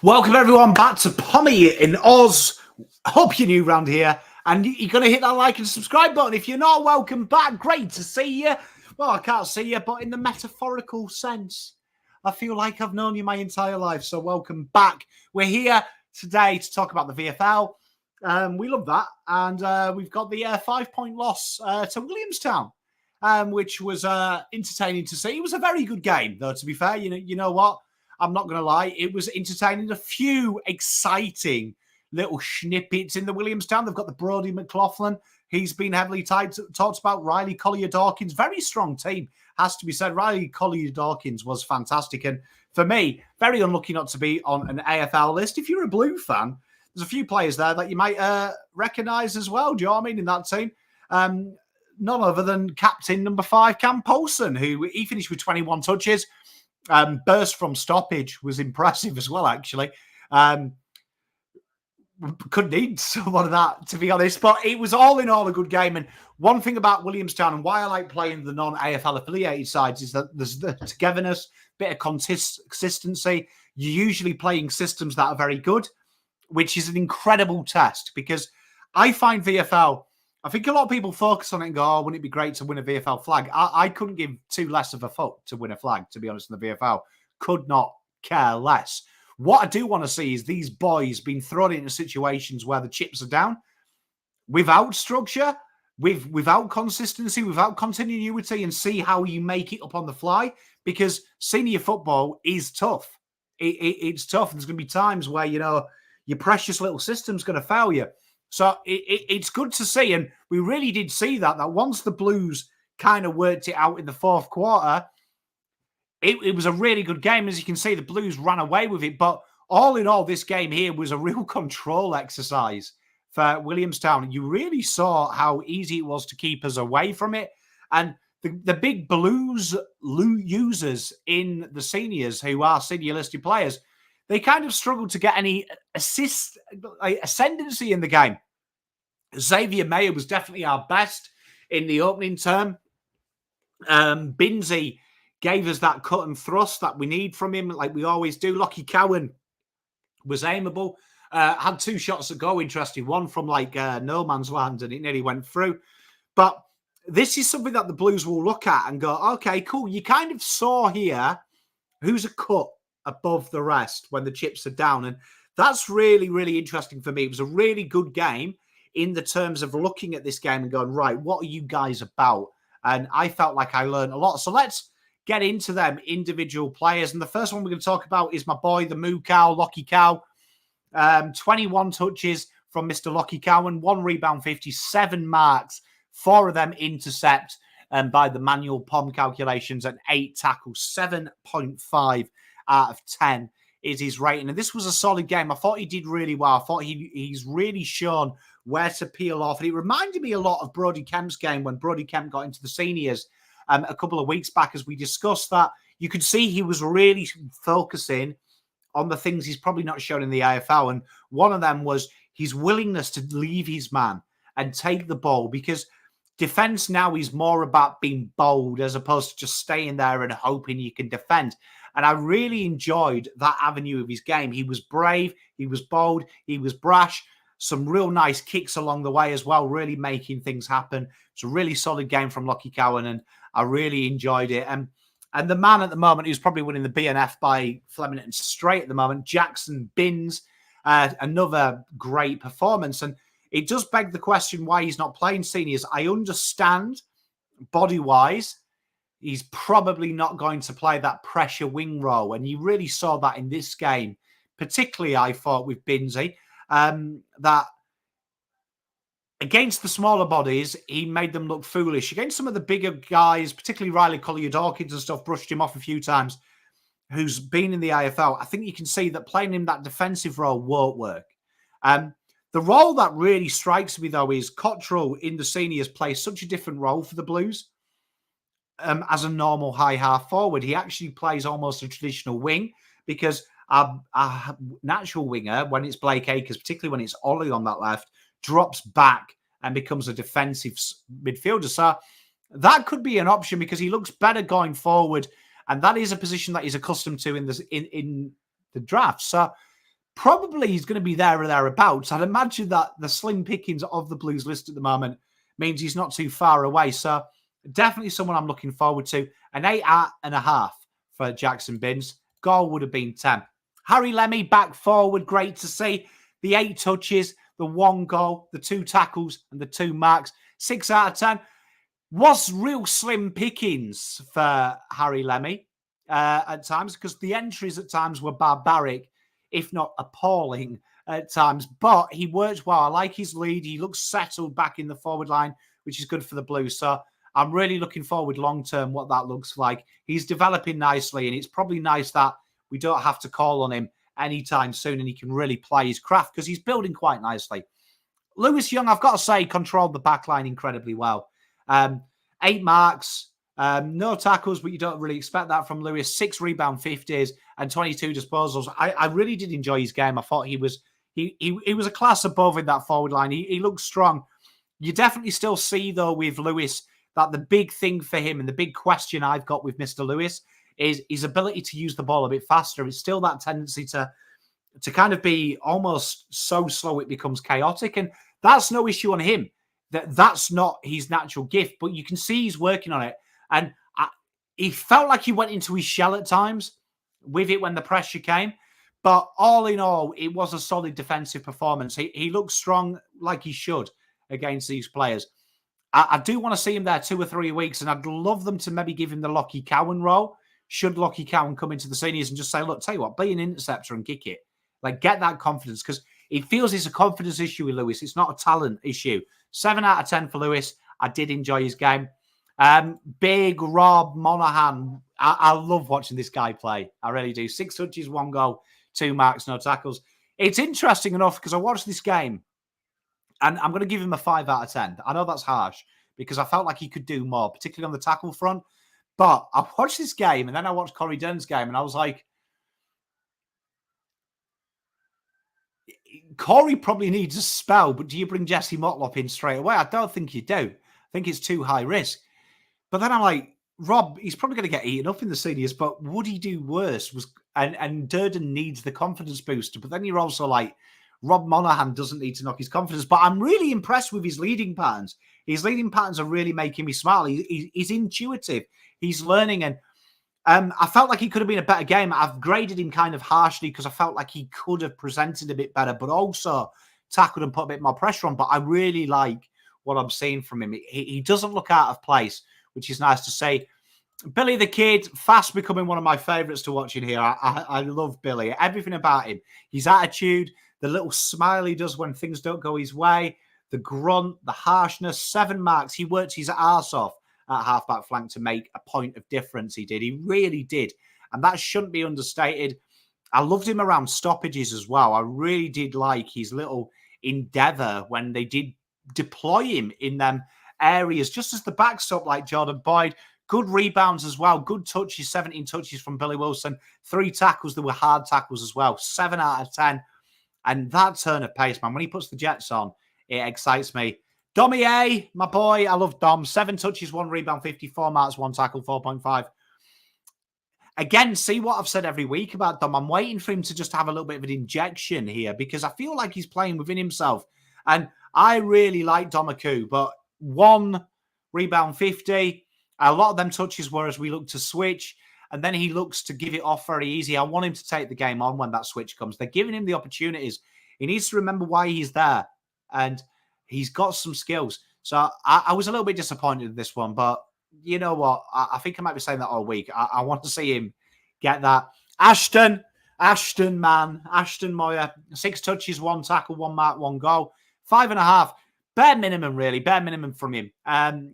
Welcome everyone back to Pommy in Oz. Hope you're new around here and you're going to hit that like and subscribe button. If you're not, welcome back. Great to see you. Well, I can't see you, but in the metaphorical sense, I feel like I've known you my entire life. So welcome back. We're here today to talk about the VFL. We love that. And we've got the 5-point loss to Williamstown, which was entertaining to see. It was a very good game, though, to be fair. You know what? I'm not going to lie. It was entertaining. A few exciting little snippets in the Williamstown. They've got the Brodie McLaughlin. He's been heavily talked about. Riley Collier-Dawkins. Very strong team, has to be said. Riley Collier-Dawkins was fantastic. And for me, very unlucky not to be on an AFL list. If you're a Blue fan, there's a few players there that you might recognise as well. Do you know what I mean? In that team. None other than captain number 5, Cam Poulsen, who he finished with 21 touches. Burst from stoppage was impressive as well, actually. Couldn't need someone of that, to be honest. But it was all in all a good game. And one thing about Williamstown and why I like playing the non-AFL affiliated sides is that there's the togetherness, bit of consistency. You're usually playing systems that are very good, which is an incredible test because I find VFL... I think a lot of people focus on it and go, oh, wouldn't it be great to win a VFL flag? I couldn't give two less of a fuck to win a flag, to be honest, in the VFL. Could not care less. What I do want to see is these boys being thrown into situations where the chips are down without structure, without consistency, without continuity, and see how you make it up on the fly, because senior football is tough. It's tough. There's going to be times where, you know, your precious little system's going to fail you. So it's good to see, and we really did see that once the Blues kind of worked it out in the fourth quarter, it was a really good game. As you can see, the Blues ran away with it, but all in all, this game here was a real control exercise for Williamstown. You really saw how easy it was to keep us away from it, and the big Blues users in the seniors, who are senior listed players, they kind of struggled to get any ascendancy in the game. Xavier Mayer was definitely our best in the opening term. Binsey gave us that cut and thrust that we need from him, like we always do. Lockie Cowan was aimable. Had 2 shots at goal, interesting. One from like no man's land, and it nearly went through. But this is something that the Blues will look at and go, okay, cool. You kind of saw here who's a cut above the rest when the chips are down. And that's really, really interesting for me. It was a really good game in the terms of looking at this game and going, right, what are you guys about? And I felt like I learned a lot. So let's get into them individual players. And the first one we're going to talk about is my boy, the Moo Cow, Lockie Cow. 21 touches from Mr. Lockie Cowan, 1 rebound, 57 marks, 4 of them intercept by the manual POM calculations, and 8 tackles, 7.5 out of 10 is his rating. And this was a solid game. I thought he did really well. I thought he's really shown where to peel off. And it reminded me a lot of Brodie Kemp's game when Brodie Kemp got into the seniors a couple of weeks back, as we discussed that. You could see he was really focusing on the things he's probably not shown in the AFL. And one of them was his willingness to leave his man and take the ball, because defense now is more about being bold as opposed to just staying there and hoping you can defend. And I really enjoyed that avenue of his game. He was brave, he was bold, he was brash. Some real nice kicks along the way as well, really making things happen. It's a really solid game from Lockie Cowan, and I really enjoyed it. And the man at the moment who's probably winning the BNF by Flemington Straight at the moment, Jackson Binns, another great performance. And it does beg the question why he's not playing seniors. I understand body-wise, he's probably not going to play that pressure wing role. And you really saw that in this game, particularly, I thought, with Binsey, that against the smaller bodies, he made them look foolish. Against some of the bigger guys, particularly Riley Collier-Dawkins and stuff, brushed him off a few times, who's been in the AFL. I think you can see that playing him that defensive role won't work. The role that really strikes me, though, is Cottrell in the seniors plays such a different role for the Blues. As a normal high half forward, he actually plays almost a traditional wing, because our natural winger, when it's Blake Acres, particularly when it's Ollie on that left, drops back and becomes a defensive midfielder. So that could be an option because he looks better going forward, and that is a position that he's accustomed to in the draft. So probably he's going to be there or thereabouts. I'd imagine that the slim pickings of the Blues list at the moment means he's not too far away. So definitely someone I'm looking forward to. An 8.5 for Jackson Binns. Goal would have been 10. Harry Lemmy back forward. Great to see. The 8 touches, the 1 goal, the 2 tackles, and the 2 marks. 6 out of 10. Was real slim pickings for Harry Lemmy at times, because the entries at times were barbaric, if not appalling at times. But he worked well. I like his lead. He looks settled back in the forward line, which is good for the Blues. So I'm really looking forward long-term what that looks like. He's developing nicely, and it's probably nice that we don't have to call on him anytime soon, and he can really play his craft because he's building quite nicely. Lewis Young, I've got to say, controlled the back line incredibly well. 8 marks, no tackles, but you don't really expect that from Lewis. 6 rebound 50s and 22 disposals. I really did enjoy his game. I thought he was a class above in that forward line. He looked strong. You definitely still see, though, with Lewis, that the big thing for him and the big question I've got with Mr. Lewis is his ability to use the ball a bit faster. It's still that tendency to kind of be almost so slow it becomes chaotic. And that's no issue on him. That's not his natural gift, but you can see he's working on it. And he felt like he went into his shell at times with it when the pressure came. But all in all, it was a solid defensive performance. He looked strong like he should against these players. I do want to see him there 2 or 3 weeks, and I'd love them to maybe give him the Lockie Cowan role. Should Lockie Cowan come into the seniors and just say, look, tell you what, be an interceptor and kick it. Like, get that confidence, because it feels it's a confidence issue with Lewis. It's not a talent issue. 7 out of 10 for Lewis. I did enjoy his game. Big Rob Monaghan. I love watching this guy play. I really do. 6 touches, 1 goal, 2 marks, no tackles. It's interesting enough because I watched this game, and I'm going to give him a 5 out of 10. I know that's harsh because I felt like he could do more, particularly on the tackle front. But I watched this game, and then I watched Corey Dunn's game, and I was like, Corey probably needs a spell, but do you bring Jesse Motlop in straight away? I don't think you do. I think it's too high risk. But then I'm like, Rob, he's probably going to get eaten up in the seniors, but would he do worse? And Durden needs the confidence booster. But then you're also like, Rob Monaghan doesn't need to knock his confidence. But I'm really impressed with his leading patterns. His leading patterns are really making me smile. He's intuitive. He's learning. And I felt like he could have been a better game. I've graded him kind of harshly because I felt like he could have presented a bit better, but also tackled and put a bit more pressure on. But I really like what I'm seeing from him. He doesn't look out of place, which is nice to say. Billy the Kid, fast becoming one of my favourites to watch in here. I love Billy. Everything about him. His attitude, the little smile he does when things don't go his way, the grunt, the harshness, 7 marks. He worked his arse off at halfback flank to make a point of difference. He did. He really did. And that shouldn't be understated. I loved him around stoppages as well. I really did like his little endeavour when they did deploy him in them areas, just as the backstop like Jordan Boyd. Good rebounds as well. Good touches, 17 touches from Billy Wilson. 3 tackles. There were hard tackles as well. 7 out of 10. And that turn of pace, man, when he puts the Jets on, it excites me. Dommy A, my boy, I love Dom. 7 touches, 1 rebound, 54 marks, 1 tackle, 4.5. Again, see what I've said every week about Dom. I'm waiting for him to just have a little bit of an injection here because I feel like he's playing within himself. And I really like Domaku, but 1 rebound, 50. A lot of them touches were as we look to switch, and then he looks to give it off very easy. I want him to take the game on when that switch comes. They're giving him the opportunities. He needs to remember why he's there, and he's got some skills. So I was a little bit disappointed in this one, but you know what? I think I might be saying that all week. I want to see him get that. Ashton Moyer, 6 touches, 1 tackle, 1 mark, 1 goal, 5.5. Bare minimum, really. Bare minimum from him.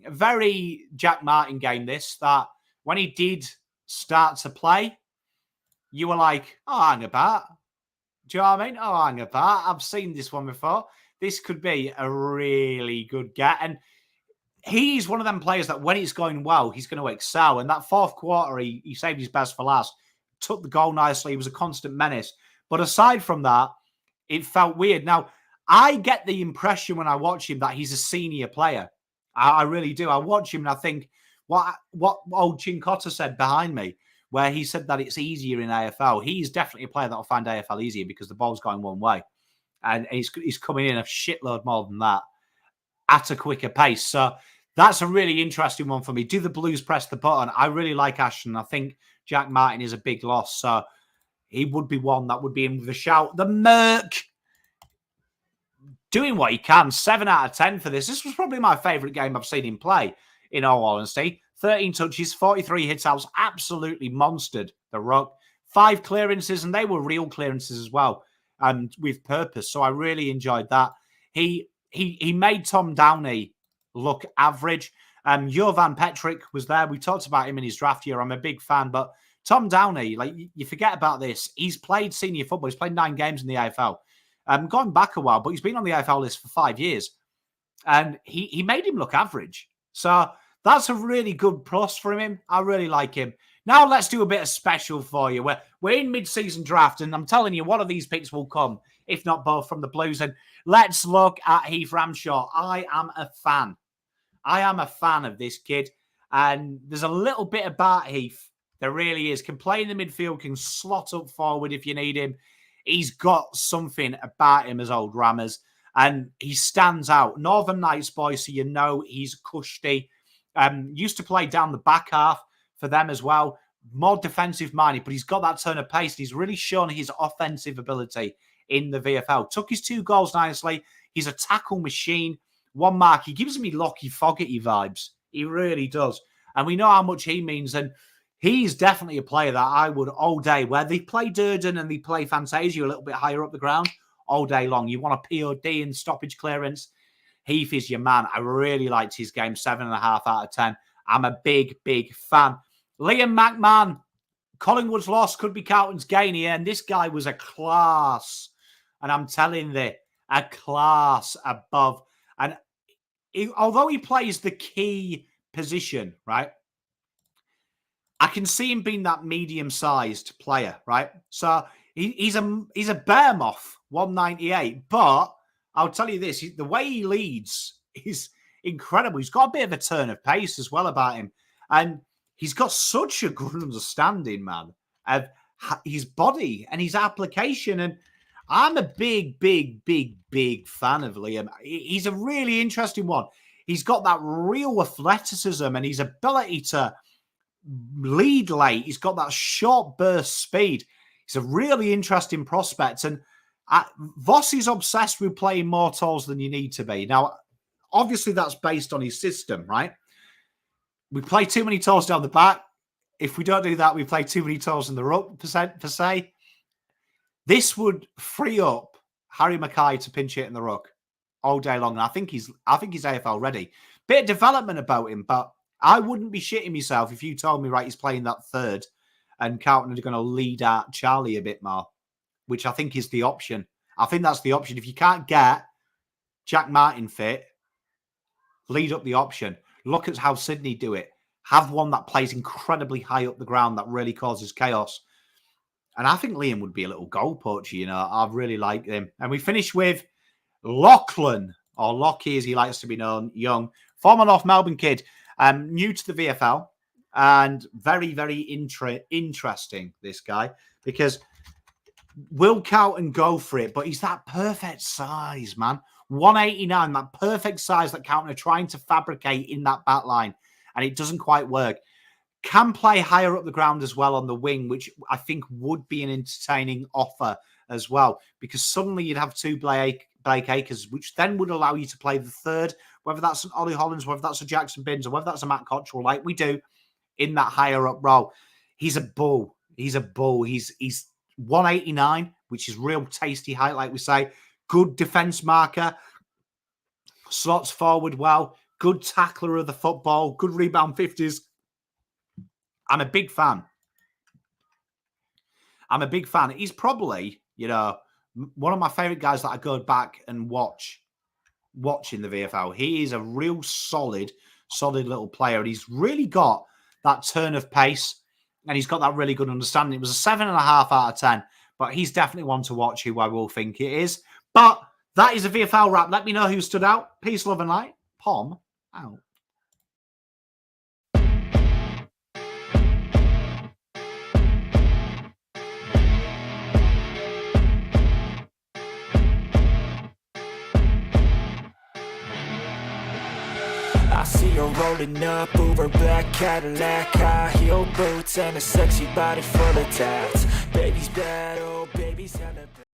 Very Jack Martin game, this, that when he did start to play, you were like, oh, hang about. Do you know what I mean? Oh, hang about. I've seen this one before. This could be a really good get. And he's one of them players that when it's going well, he's going to excel. And that 4th quarter, he saved his best for last. Took the goal nicely. He was a constant menace. But aside from that, it felt weird. Now, I get the impression when I watch him that he's a senior player. I really do. I watch him and I think what old Chin Cotter said behind me where he said that it's easier in AFL. He's definitely a player that will find AFL easier because the ball's going one way. And he's coming in a shitload more than that at a quicker pace. So that's a really interesting one for me. Do the Blues press the button? I really like Ashton. I think Jack Martin is a big loss. So he would be one that would be in with a shout. The Merc doing what he can. 7 out of 10 for this. This was probably my favourite game I've seen him play, in all honesty. 13 touches, 43 hits outs. Absolutely monstered the ruck. 5 clearances, and they were real clearances as well, and with purpose. So I really enjoyed that. He made Tom Downey look average. Jovan Petric was there. We talked about him in his draft year. I'm a big fan, but Tom Downey, like, you forget about this. He's played senior football. He's played 9 games in the AFL. Going back a while, but he's been on the AFL list for 5 years. And he made him look average. So that's a really good plus for him. I really like him. Now let's do a bit of special for you. We're in mid-season draft, and I'm telling you, one of these picks will come, if not both, from the Blues. And let's look at Heath Ramshaw. I am a fan. I am a fan of this kid. And there's a little bit about Heath. There really is. Can play in the midfield, can slot up forward if you need him. He's got something about him as old Rammers. And he stands out. Northern Knights boy, so you know he's cushy. Used to play down the back half for them as well. More defensive-minded, but he's got that turn of pace. And he's really shown his offensive ability in the VFL. Took his 2 goals nicely. He's a tackle machine. One mark. He gives me Lockie Fogarty vibes. He really does. And we know how much he means. And he's definitely a player that I would all day, where they play Durden and they play Fantasia a little bit higher up the ground all day long. You want a POD and stoppage clearance. Heath is your man. I really liked his game. 7.5 out of 10. I'm a big, big fan. Liam McMahon. Collingwood's loss could be Carlton's gain here. And this guy was a class. And I'm telling you, a class above. And although he plays the key position, right? I can see him being that medium-sized player, right? So he's a bear moth, 198. But I'll tell you this, the way he leads is incredible. He's got a bit of a turn of pace as well about him. And he's got such a good understanding, man, of his body and his application. And I'm a big, big, big, big fan of Liam. He's a really interesting one. He's got that real athleticism and his ability to lead late. He's got that short burst speed. He's a really interesting prospect. And Voss is obsessed with playing more tolls than you need to be. Now, obviously, that's based on his system, right? We play too many tolls down the back. If we don't do that, we play too many tolls in the ruck, per se. This would free up Harry Mackay to pinch hit in the ruck all day long. And I think he's AFL ready. Bit of development about him, but I wouldn't be shitting myself if you told me, right, he's playing that third and Carlton are going to lead out Charlie a bit more, which I think is the option. I think that's the option. If you can't get Jack Martin fit, lead up the option. Look at how Sydney do it. Have one that plays incredibly high up the ground that really causes chaos. And I think Liam would be a little goal poacher, you know. I really like him. And we finish with Lachlan, or Lockie as he likes to be known, young, former North Melbourne kid, new to the VFL, and very, very interesting, this guy, because will Carlton go for it? But he's that perfect size, man. 189, that perfect size that Carlton are trying to fabricate in that back line, and it doesn't quite work. Can play higher up the ground as well on the wing, which I think would be an entertaining offer as well, because suddenly you'd have 2 Blake Acres, which then would allow you to play the third, whether that's an Ollie Hollands, whether that's a Jackson Binns, or whether that's a Matt Cottrell, like we do in that higher up role. He's a bull. He's a bull. He's 189, which is real tasty height, like we say. Good defense marker. Slots forward well. Good tackler of the football. Good rebound 50s. I'm a big fan. I'm a big fan. He's probably, you know, one of my favorite guys that I go back and watching the VFL. He is a real solid little player. And he's really got that turn of pace and he's got that really good understanding. It was a 7.5 out of 10, but he's definitely one to watch who I will think it is. But that is a VFL wrap. Let me know who stood out. Peace, love and light. Pom out. I see her rolling up, Uber black Cadillac, high heel boots and a sexy body full of tats. Baby's bad, oh baby's hella bad.